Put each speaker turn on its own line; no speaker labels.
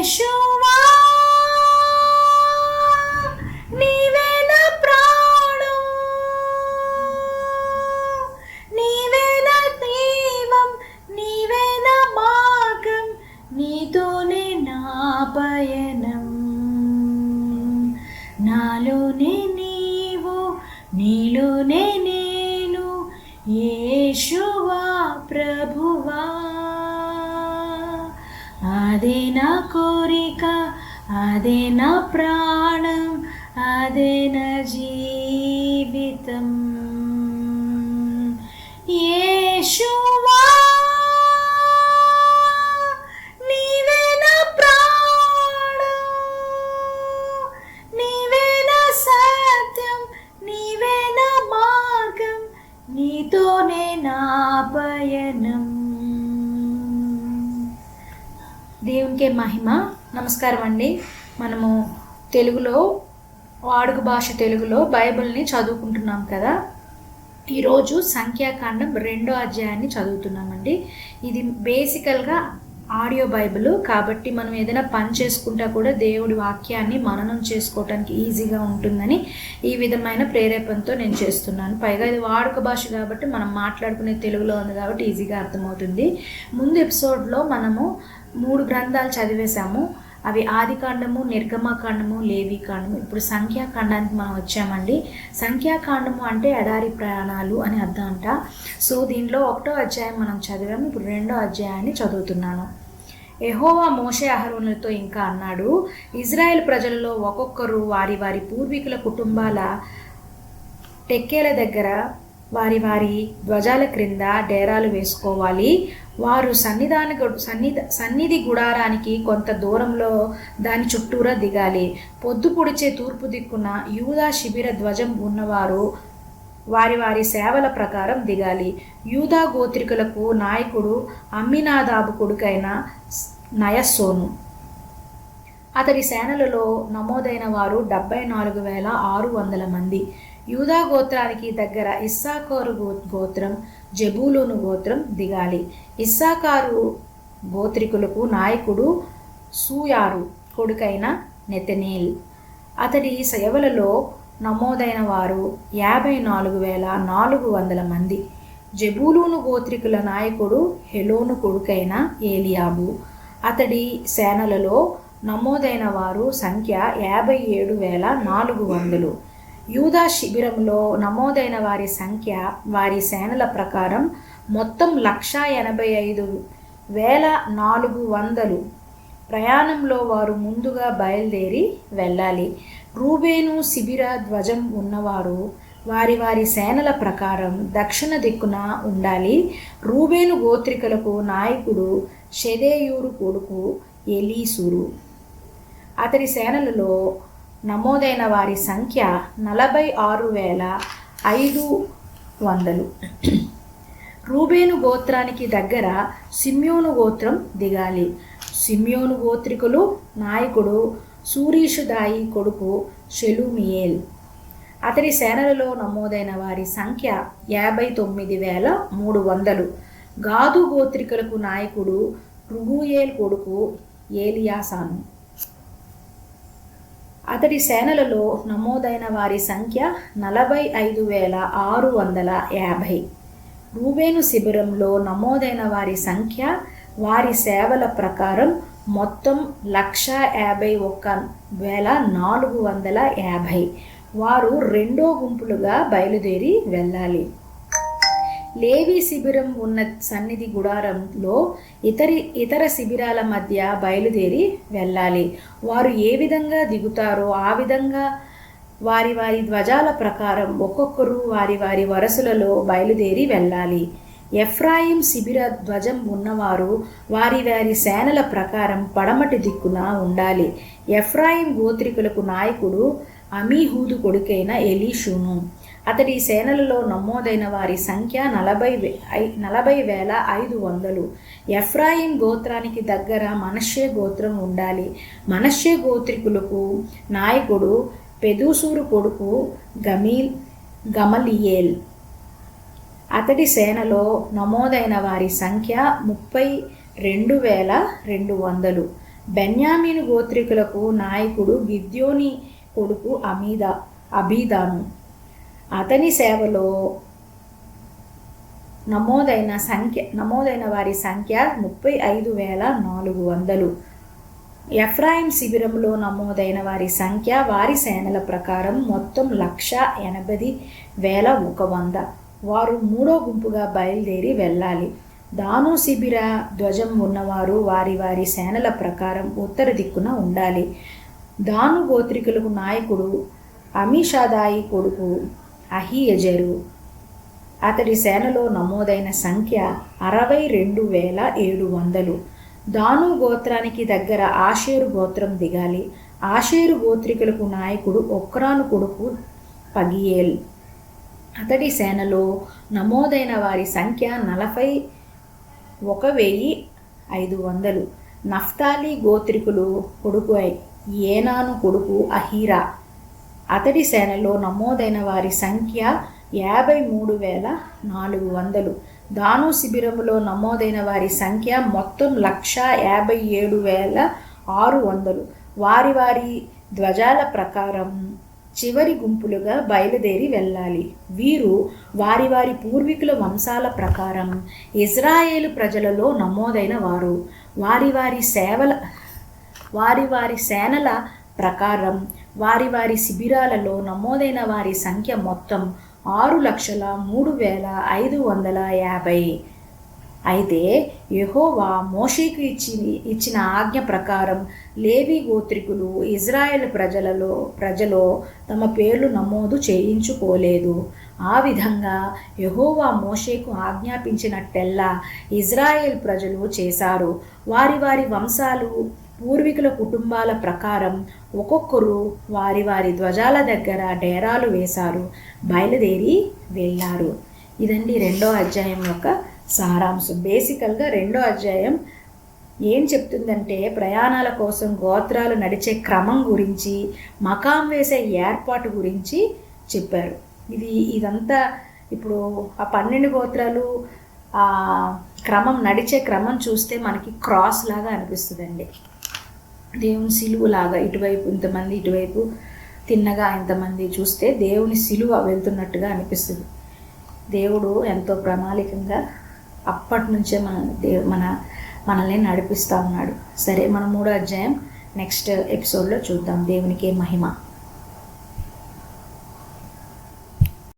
యేషువా నీవే నా ప్రాణం, నీవే నా దైవం, నీవే నా మార్గం, నీతోనే నా పయనం. నాలోనే నీవు, నీలోనే నేను, యేషువా ప్రభువా. అదే నా కోరిక, అదే నా ప్రాణం, అదే నా జీవితం. యేషువా నీవే నా ప్రాణం, నీవే నా సత్యం, నీవే నా మార్గం, నీతోనే నా పయనం. దేవునికే మహిమ. నమస్కారం అండి. మనము తెలుగులో వాడుక భాష తెలుగులో బైబిల్ని చదువుకుంటున్నాం కదా. ఈరోజు సంఖ్యాకాండం 2వ అధ్యాయాన్ని చదువుతున్నామండి. ఇది బేసికల్గా ఆడియో బైబిల్ కాబట్టి మనం ఏదైనా పని చేసుకుంటా కూడా దేవుడి వాక్యాన్ని మననం చేసుకోవటానికి ఈజీగా ఉంటుందని ఈ విధమైన ప్రేరేపణతో నేను చేస్తున్నాను. పైగా ఇది వాడుక భాష కాబట్టి మనం మాట్లాడుకునే తెలుగులో ఉంది కాబట్టి ఈజీగా అర్థమవుతుంది. ముందు ఎపిసోడ్లో మనము 3 గ్రంథాలు చదివేశాము. అవి ఆదికాండము, నిర్గమకాండము, లేవీకాండము. ఇప్పుడు సంఖ్యాకాండానికి మనం వచ్చామండి. సంఖ్యాకాండము అంటే ఎడారి ప్రయాణాలు అని అర్థం అంట. సో దీనిలో 1వ అధ్యాయం మనం చదివాము. ఇప్పుడు 2వ అధ్యాయాన్ని చదువుతున్నాను. యెహోవా మోషే అహరోనులతో ఇంకా అన్నాడు, ఇజ్రాయెల్ ప్రజలలో ఒక్కొక్కరు వారి వారి పూర్వీకుల కుటుంబాల టెక్కేల దగ్గర వారి వారి ధ్వజాల క్రింద డేరాలు వేసుకోవాలి. వారు సన్నిధి గుడారానికి కొంత దూరంలో దాని చుట్టూరా దిగాలి. పొద్దు పొడిచే తూర్పు దిక్కున యూదా శిబిర ధ్వజం ఉన్నవారు వారి వారి సేవల ప్రకారం దిగాలి. యూదా గోత్రికులకు నాయకుడు అమ్మినాదాబు కొడుకైన నయస్సోను. అతడి సేనలలో నమోదైన వారు 74,600 మంది. యూదా గోత్రానికి దగ్గర ఇస్సాకారు గోత్రం, జెబూలూను గోత్రం దిగాలి. ఇస్సాకారు గోత్రికులకు నాయకుడు సూయారు కొడుకైన నెతనేల్. అతడి సేవలలో నమోదైన వారు 54,400 మంది. జెబూలూను గోత్రికుల నాయకుడు హెలోను కొడుకైన ఏలియాబు. అతడి సేనలలో నమోదైన వారు సంఖ్య 57,400. యూదా శిబిరంలో నమోదైన వారి సంఖ్య వారి సేనల ప్రకారం మొత్తం 185,400. ప్రయాణంలో వారు ముందుగా బయలుదేరి వెళ్ళాలి. రూబేను శిబిర ధ్వజం ఉన్నవారు వారి వారి సేనల ప్రకారం దక్షిణ దిక్కున ఉండాలి. రూబేను గోత్రికులకు నాయకుడు షెదేయూరు కొడుకు ఎలీసూరు. అతడి సేనలలో నమోదైన వారి సంఖ్య 46,500. రూబేను గోత్రానికి దగ్గర సిమ్యోను గోత్రం దిగాలి. సిమ్యోను గోత్రికులు నాయకుడు సూరీషుదాయి కొడుకు షెలుమియేల్. అతడి సేనలలో నమోదైన వారి సంఖ్య 59,300. గాదు గోత్రికులకు నాయకుడు రుగుయేల్ కొడుకు ఏలియాసాను. అతడి సేనలలో నమోదైన వారి సంఖ్య 45,650. రూబేను శిబిరంలో నమోదైన వారి సంఖ్య వారి సేవల ప్రకారం మొత్తం 151,450. వారు 2 గుంపులుగా బయలుదేరి వెళ్ళాలి. లేవి శిబిరం ఉన్న సన్నిధి గుడారంలో ఇతర శిబిరాల మధ్య బయలుదేరి వెళ్ళాలి. వారు ఏ విధంగా దిగుతారో ఆ విధంగా వారి వారి ధ్వజాల ప్రకారం ఒక్కొక్కరు వారి వారి వరుసలలో బయలుదేరి వెళ్ళాలి. ఎఫ్రాయిం శిబిర ధ్వజం ఉన్నవారు వారి వారి సేనల ప్రకారం పడమటి దిక్కున ఉండాలి. ఎఫ్రాయిం గోత్రికులకు నాయకుడు అమీహూదు కొడుకైన ఎలీషును. అతడి సేనలలో నమోదైన వారి సంఖ్య 40,500. ఎఫ్రాయిం గోత్రానికి దగ్గర మనష్షే గోత్రం ఉండాలి. మనష్షే గోత్రికులకు నాయకుడు పెదూసూరు కొడుకు గమలియేల్. అతడి సేనలో నమోదైన వారి సంఖ్య 32,200. బెన్యామీను గోత్రికులకు నాయకుడు గిద్యోని కొడుకు అబీదాను. అతని సేవలో నమోదైన వారి సంఖ్య 35,400. ఎఫ్రాయిం శిబిరంలో నమోదైన వారి సంఖ్య వారి సేనల ప్రకారం మొత్తం 1,80,100. వారు 3వ గుంపుగా బయలుదేరి వెళ్ళాలి. దాను శిబిర ధ్వజం ఉన్నవారు వారి వారి సేనల ప్రకారం ఉత్తర దిక్కున ఉండాలి. దాను గోత్రికులకు నాయకుడు అమీషాదాయి కొడుకు అహీయజరు. అతడి సేనలో నమోదైన సంఖ్య 62,700. దాను గోత్రానికి దగ్గర ఆషేరు గోత్రం దిగాలి. ఆషేరు గోత్రికులకు నాయకుడు ఒక్రాను కొడుకు పగియేల్. అతడి సేనలో నమోదైన వారి సంఖ్య 41,500. నఫ్తాలి గోత్రికులు కొడుకు ఏనాను కొడుకు అహీరా. అతడి సేనలో నమోదైన వారి సంఖ్య 53,400. దాను శిబిరములో నమోదైన వారి సంఖ్య మొత్తం 1,57,600. వారి వారి ధ్వజాల ప్రకారం చివరి గుంపులుగా బయలుదేరి వెళ్ళాలి. వీరు వారి వారి పూర్వీకుల వంశాల ప్రకారం ఇజ్రాయేలు ప్రజలలో నమోదైన వారు. వారి వారి సేనల ప్రకారం వారి వారి శిబిరాలలో నమోదైన వారి సంఖ్య మొత్తం 6,03,550. అయితే యెహోవా మోషేకు ఇచ్చిన ఆజ్ఞ ప్రకారం లేవి గోత్రికులు ఇజ్రాయేల్ ప్రజలో తమ పేర్లు నమోదు చేయించుకోలేదు. ఆ విధంగా యెహోవా మోషేకు ఆజ్ఞాపించినట్టెల్లా ఇజ్రాయేల్ ప్రజలు చేశారు. వారి వారి వంశాలు పూర్వీకుల కుటుంబాల ప్రకారం ఒక్కొక్కరు వారి వారి ధ్వజాల దగ్గర డేరాలు వేశారు, బయలుదేరి వెళ్ళారు. ఇదండి 2వ అధ్యాయం యొక్క సారాంశం. బేసికల్గా 2వ అధ్యాయం ఏం చెప్తుందంటే ప్రయాణాల కోసం గోత్రాలు నడిచే క్రమం గురించి, మకాం వేసే ఏర్పాటు గురించి చెప్పారు. ఇదంతా ఇప్పుడు ఆ 12 గోత్రాలు క్రమం నడిచే క్రమం చూస్తే మనకి క్రాస్ లాగా అనిపిస్తుందండి. దేవుని సిలువ లాగా ఇటువైపు ఇంతమంది, ఇటువైపు తిన్నగా ఇంతమంది చూస్తే దేవుని సిలువ వెళ్తున్నట్టుగా అనిపిస్తుంది. దేవుడు ఎంతో ప్రణాళికంగా అప్పటి నుంచే మనల్ని నడిపిస్తూ ఉన్నాడు. సరే, మనం 3వ అధ్యాయం నెక్స్ట్ ఎపిసోడ్లో చూద్దాం. దేవునికే మహిమ.